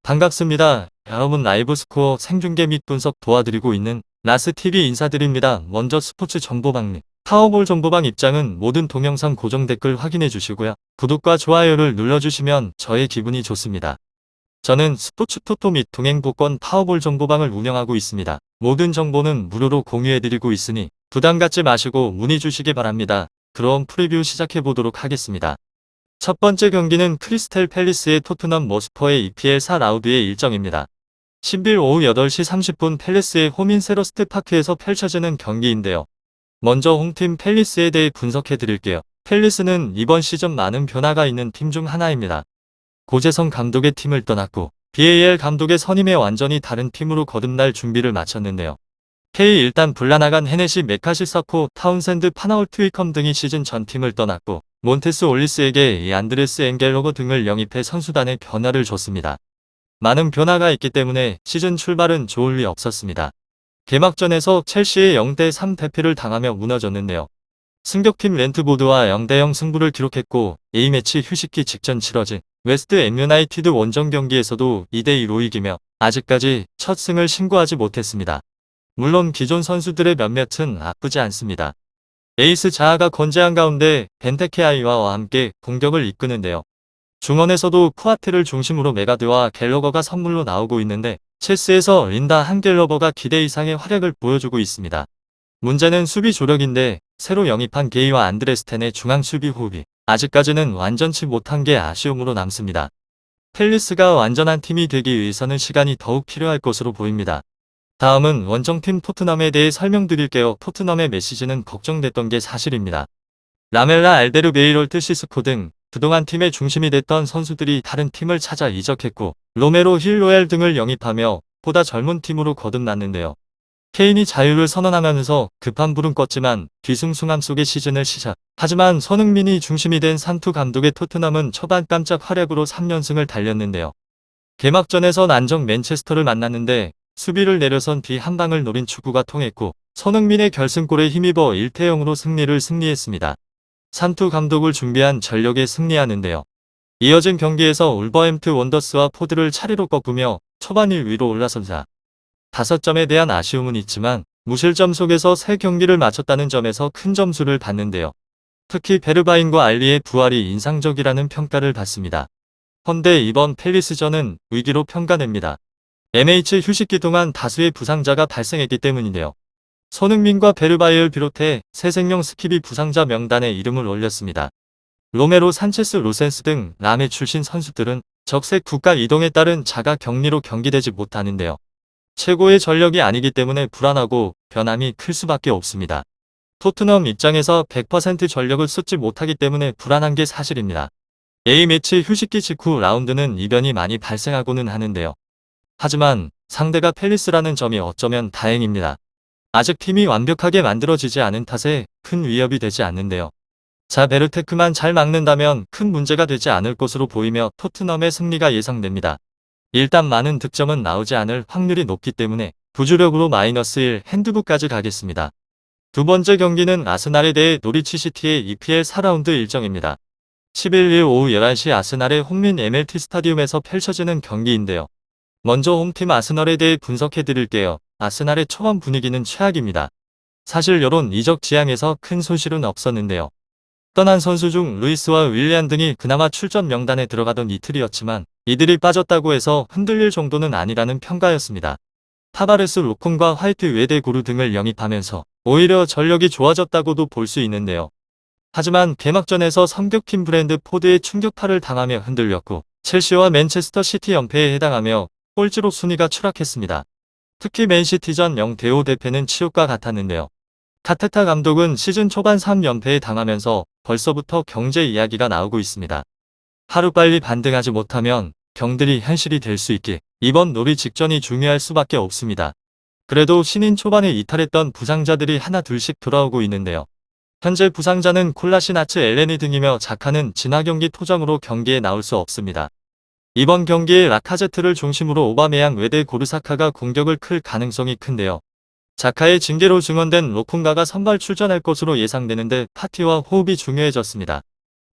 반갑습니다. 여러분 라이브 스코어 생중계 및 분석 도와드리고 있는 라스TV 인사드립니다. 먼저 스포츠 정보방 파워볼 정보방 입장은 모든 동영상 고정 댓글 확인해 주시고요. 구독과 좋아요를 눌러주시면 저의 기분이 좋습니다. 저는 스포츠 토토 및 동행복권 파워볼 정보방을 운영하고 있습니다. 모든 정보는 무료로 공유해드리고 있으니 부담 갖지 마시고 문의 주시기 바랍니다. 그럼 프리뷰 시작해 보도록 하겠습니다. 첫 번째 경기는 크리스텔 팰리스의 토트넘 머스퍼의 EPL 4라운드의 일정입니다. 10일 오후 8시 30분 팰리스의 홈인 세러스트 파크에서 펼쳐지는 경기인데요. 먼저 홈팀 팰리스에 대해 분석해 드릴게요. 팰리스는 이번 시즌 많은 변화가 있는 팀 중 하나입니다. 고재성 감독의 팀을 떠났고 BAL 감독의 선임에 완전히 다른 팀으로 거듭날 준비를 마쳤는데요. 일단 불나나간 헤네시 메카시 서코 타운샌드 파나올트 위컴 등이 시즌 전 팀을 떠났고 몬테스 올리스에게 안드레스 엥겔로거 등을 영입해 선수단에 변화를 줬습니다. 많은 변화가 있기 때문에 시즌 출발은 좋을 리 없었습니다. 개막전에서 첼시의 0대3 대패를 당하며 무너졌는데요. 승격팀 렌트보드와 0대0 승부를 기록했고 A매치 휴식기 직전 치러진 웨스트햄 유나이티드 원정 경기에서도 2대2로 이기며 아직까지 첫 승을 신고하지 못했습니다. 물론 기존 선수들의 몇몇은 나쁘지 않습니다. 에이스 자아가 건재한 가운데 벤테케아이와 함께 공격을 이끄는데요. 중원에서도 쿠아테를 중심으로 메가드와 갤러거가 선물로 나오고 있는데 첼시에서 린다 한갤러버가 기대 이상의 활약을 보여주고 있습니다. 문제는 수비 조력인데 새로 영입한 게이와 안드레스텐의 중앙 수비 호흡이 아직까지는 완전치 못한 게 아쉬움으로 남습니다. 팰리스가 완전한 팀이 되기 위해서는 시간이 더욱 필요할 것으로 보입니다. 다음은 원정팀 토트넘에 대해 설명드릴게요. 토트넘의 메시지는 걱정됐던 게 사실입니다. 라멜라 알데르베이롤트 시스코 등 그동안 팀의 중심이 됐던 선수들이 다른 팀을 찾아 이적했고 로메로 힐로엘 등을 영입하며 보다 젊은 팀으로 거듭났는데요. 케인이 자유를 선언하면서 급한 불은 껐지만 뒤숭숭함 속의 시즌을 시작. 하지만 손흥민이 중심이 된 산투 감독의 토트넘은 초반 깜짝 활약으로 3연승을 달렸는데요. 개막전에서 난정 맨체스터를 만났는데 수비를 내려선 뒤 한 방을 노린 축구가 통했고 손흥민의 결승골에 힘입어 1대0으로 승리했습니다. 산투 감독을 준비한 전력에 승리하는데요. 이어진 경기에서 울버햄튼 원더스와 포드를 차례로 꺾으며 초반 1위로 올라섭니다. 5점에 대한 아쉬움은 있지만 무실점 속에서 3경기를 마쳤다는 점에서 큰 점수를 받는데요. 특히 베르바인과 알리의 부활이 인상적이라는 평가를 받습니다. 헌데 이번 팰리스전은 위기로 평가됩니다. MH 휴식기 동안 다수의 부상자가 발생했기 때문인데요. 손흥민과 베르바이를 비롯해 새생명 스킵이 부상자 명단에 이름을 올렸습니다. 로메로 산체스 로센스 등 라메 출신 선수들은 적색 국가 이동에 따른 자가 격리로 경기되지 못하는데요. 최고의 전력이 아니기 때문에 불안하고 변함이 클 수밖에 없습니다. 토트넘 입장에서 100% 전력을 쏟지 못하기 때문에 불안한 게 사실입니다. A매치 휴식기 직후 라운드는 이변이 많이 발생하고는 하는데요. 하지만 상대가 팰리스라는 점이 어쩌면 다행입니다. 아직 팀이 완벽하게 만들어지지 않은 탓에 큰 위협이 되지 않는데요. 베르테크만 잘 막는다면 큰 문제가 되지 않을 것으로 보이며 토트넘의 승리가 예상됩니다. 일단 많은 득점은 나오지 않을 확률이 높기 때문에 부주력으로 -1 핸드부까지 가겠습니다. 두 번째 경기는 아스날에 대해 노리치 시티의 EPL 4라운드 일정입니다. 11일 오후 11시 아스날의 홈민 MLT 스타디움에서 펼쳐지는 경기인데요. 먼저 홈팀 아스널에 대해 분석해드릴게요. 아스날의 초반 분위기는 최악입니다. 사실 여론 이적 지향에서 큰 손실은 없었는데요. 떠난 선수 중 루이스와 윌리안 등이 그나마 출전 명단에 들어가던 이틀이었지만 이들이 빠졌다고 해서 흔들릴 정도는 아니라는 평가였습니다. 타바레스 로콘과 화이트 외대 고루 등을 영입하면서 오히려 전력이 좋아졌다고도 볼 수 있는데요. 하지만 개막전에서 성격팀 브랜드 포드의 충격파를 당하며 흔들렸고 첼시와 맨체스터 시티 연패에 해당하며 꼴찌로 순위가 추락했습니다. 특히 맨시티전 0대5 대패는 치욕과 같았는데요. 카테타 감독은 시즌 초반 3연패에 당하면서 벌써부터 경제 이야기가 나오고 있습니다. 하루빨리 반등하지 못하면 병들이 현실이 될 수 있게 이번 놀이 직전이 중요할 수밖에 없습니다. 그래도 신인 초반에 이탈했던 부상자들이 하나 둘씩 돌아오고 있는데요. 현재 부상자는 콜라시나츠 엘레니 등이며 자카는 지나 경기 토정으로 경기에 나올 수 없습니다. 이번 경기에 라카제트를 중심으로 오바메양 외대 고르사카가 공격을 클 가능성이 큰데요. 자카의 징계로 증언된 로콩가가 선발 출전할 것으로 예상되는데 파티와 호흡이 중요해졌습니다.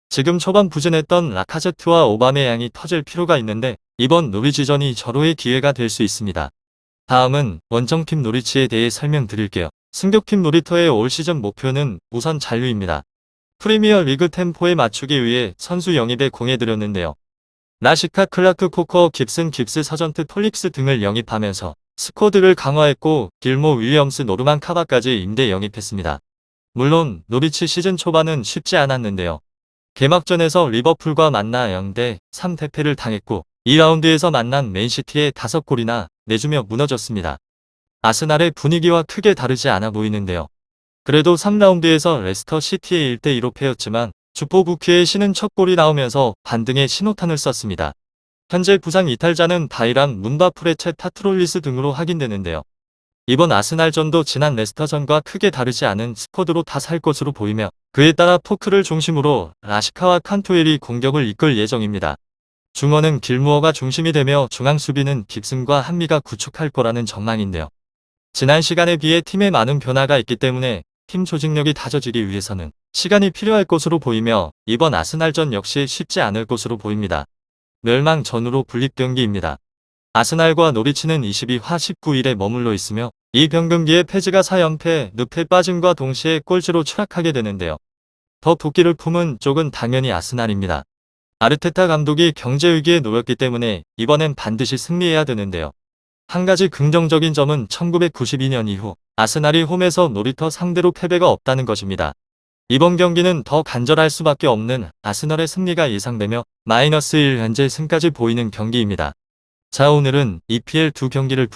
지금 초반 부진했던 라카제트와 오바메양이 터질 필요가 있는데 이번 노리지전이 절호의 기회가 될 수 있습니다. 다음은 원정팀 노리치에 대해 설명드릴게요. 승격팀 노리터의 올 시즌 목표는 우선 잔류입니다. 프리미어 리그 템포에 맞추기 위해 선수 영입에 공해들였는데요. 라시카, 클라크, 코커, 깁슨, 깁스, 서전트, 톨립스 등을 영입하면서 스쿼드를 강화했고 길모, 윌리엄스, 노르만 카바까지 임대 영입했습니다. 물론 노리치 시즌 초반은 쉽지 않았는데요. 개막전에서 리버풀과 만나 0대 3 대패를 당했고 2라운드에서 만난 맨시티에 5골이나 내주며 무너졌습니다. 아스날의 분위기와 크게 다르지 않아 보이는데요. 그래도 3라운드에서 레스터 시티의 1대2로 패였지만 주포부키의 신은 첫 골이 나오면서 반등의 신호탄을 썼습니다. 현재 부상 이탈자는 바이란, 문바, 프레체, 타트롤리스 등으로 확인되는데요. 이번 아스날전도 지난 레스터전과 크게 다르지 않은 스쿼드로 다 살 것으로 보이며 그에 따라 포크를 중심으로 라시카와 칸토엘이 공격을 이끌 예정입니다. 중원은 길무어가 중심이 되며 중앙 수비는 깁슨과 한미가 구축할 거라는 전망인데요. 지난 시간에 비해 팀에 많은 변화가 있기 때문에 팀 조직력이 다져지기 위해서는 시간이 필요할 것으로 보이며 이번 아스날전 역시 쉽지 않을 것으로 보입니다. 멸망전으로 분립 경기입니다. 아스날과 노리치는 22화 19일에 머물러 있으며 이 병금기의 패지가 4연패, 늪에 빠짐과 동시에 꼴찌로 추락하게 되는데요. 더 도끼를 품은 쪽은 당연히 아스날입니다. 아르테타 감독이 경제위기에 놓였기 때문에 이번엔 반드시 승리해야 되는데요. 한 가지 긍정적인 점은 1992년 이후 아스날이 홈에서 노리터 상대로 패배가 없다는 것입니다. 이번 경기는 더 간절할 수밖에 없는 아스널의 승리가 예상되며 -1 현재 승까지 보이는 경기입니다. 자, 오늘은 EPL 두 경기를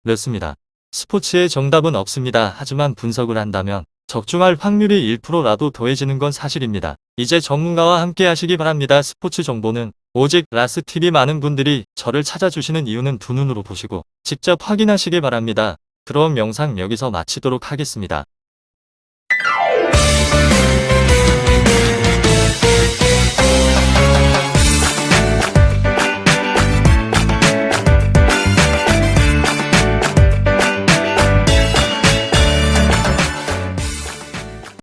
분석해드렸습니다. 스포츠에 정답은 없습니다. 하지만 분석을 한다면 적중할 확률이 1%라도 더해지는 건 사실입니다. 이제 전문가와 함께 하시기 바랍니다. 스포츠 정보는 오직 라스TV. 많은 분들이 저를 찾아주시는 이유는 두 눈으로 보시고 직접 확인하시기 바랍니다. 그럼 영상 여기서 마치도록 하겠습니다.